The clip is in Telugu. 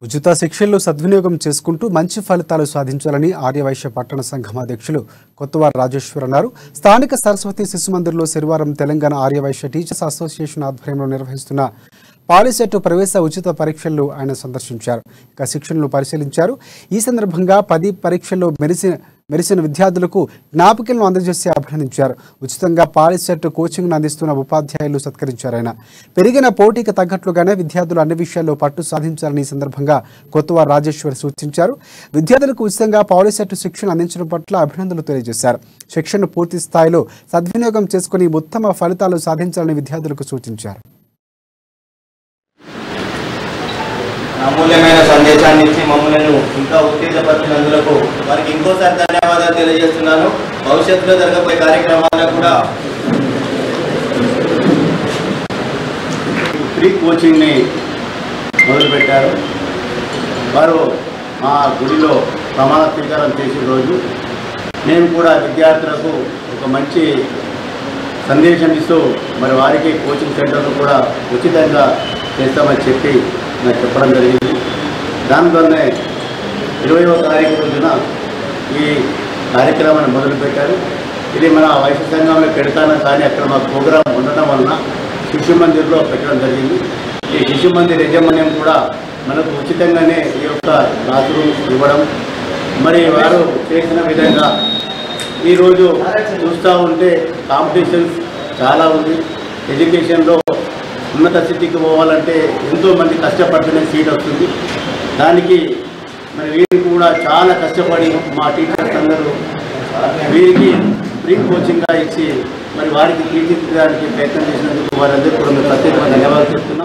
ఉచిత శిక్షణలు సద్వినియోగం చేసుకుంటూ మంచి ఫలితాలు సాధించాలని ఆర్యవైశ్య పట్టణ సంఘం అధ్యక్షులు కొత్తవారి రాజేశ్వర్ అన్నారు. స్థానిక సరస్వతి శిశు మందిర్లో శనివారం తెలంగాణ ఆర్యవైశ్య టీచర్స్ అసోసియేషన్ ఆధ్వర్యంలో నిర్వహిస్తున్న పాలిసెట్ ప్రవేశ ఉచిత పరీక్షల్లో ఆయన సందర్శించారు. ఇక శిక్షణలు పరిశీలించారు. ఈ సందర్భంగా 10 పరీక్షల్లో మెరిసిన విద్యార్థులకు జ్ఞాపికలను అందజేసి అభినందించారు. ఉచితంగా పాలిసెట్ కోచింగ్ను అందిస్తున్న ఉపాధ్యాయులు సత్కరించారు. ఆయన పెరిగిన పోటీకి తగ్గట్లుగానే విద్యార్థులు అన్ని విషయాల్లో పట్టు సాధించాలని ఈ సందర్భంగా కొత్తవారి రాజేశ్వర్ సూచించారు. విద్యార్థులకు ఉచితంగా పాలిసెట్ శిక్షణ అందించడం పట్ల అభినందనలు తెలియజేశారు. శిక్షణను పూర్తి స్థాయిలో సద్వినియోగం చేసుకుని ఉత్తమ ఫలితాలు సాధించాలని విద్యార్థులకు సూచించారు. అమూల్యమైన సందేశాన్ని ఇచ్చి మమ్మల్ని ఇంకా ఉత్తేజపరిచినందుకు వారికి ఇంకోసారి ధన్యవాదాలు తెలియజేస్తున్నాను. భవిష్యత్తులో జరగబోయే కార్యక్రమాలకు కూడా ఫ్రీ కోచింగ్ని మొదలుపెట్టారు. వారు మా గుడిలో ప్రమాణ స్వీకారం చేసిన రోజు మేము కూడా విద్యార్థులకు ఒక మంచి సందేశం ఇస్తూ మరి వారికి కోచింగ్ సెంటర్ను కూడా ఉచితంగా చేస్తామని చెప్పి నాకు చెప్పడం జరిగింది. దానివల్లనే 20వ తారీఖు రోజున ఈ కార్యక్రమాన్ని మొదలుపెట్టారు. ఇది మన వైశ్య సంఘంలో పెడతాను కానీ అక్కడ మాకు ప్రోగ్రాం ఉండటం వలన శిశు మందిర్లో పెట్టడం జరిగింది. ఈ శిశు మందిర్ యాజమాన్యం కూడా మనకు ఉచితంగానే ఈ యొక్క క్లాస్ రూమ్స్ ఇవ్వడం, మరి వారు చేసిన విధంగా ఈరోజు చూస్తూ ఉంటే కాంపిటీషన్స్ చాలా ఉంది. ఎడ్యుకేషన్లో ఉన్నత స్థితికి పోవాలంటే ఎంతోమంది కష్టపడితేనే సీట్ వస్తుంది. దానికి మరి వీరికి కూడా చాలా కష్టపడి మా టీచర్స్ అందరూ వీరికి ఫ్రీ కోచింగ్గా ఇచ్చి మరి వారికి తీర్చిదిద్దడానికి ప్రయత్నం చేసినందుకు వారందరూ కూడా మేము ప్రత్యేకంగా ధన్యవాదాలు చెప్తున్నాం.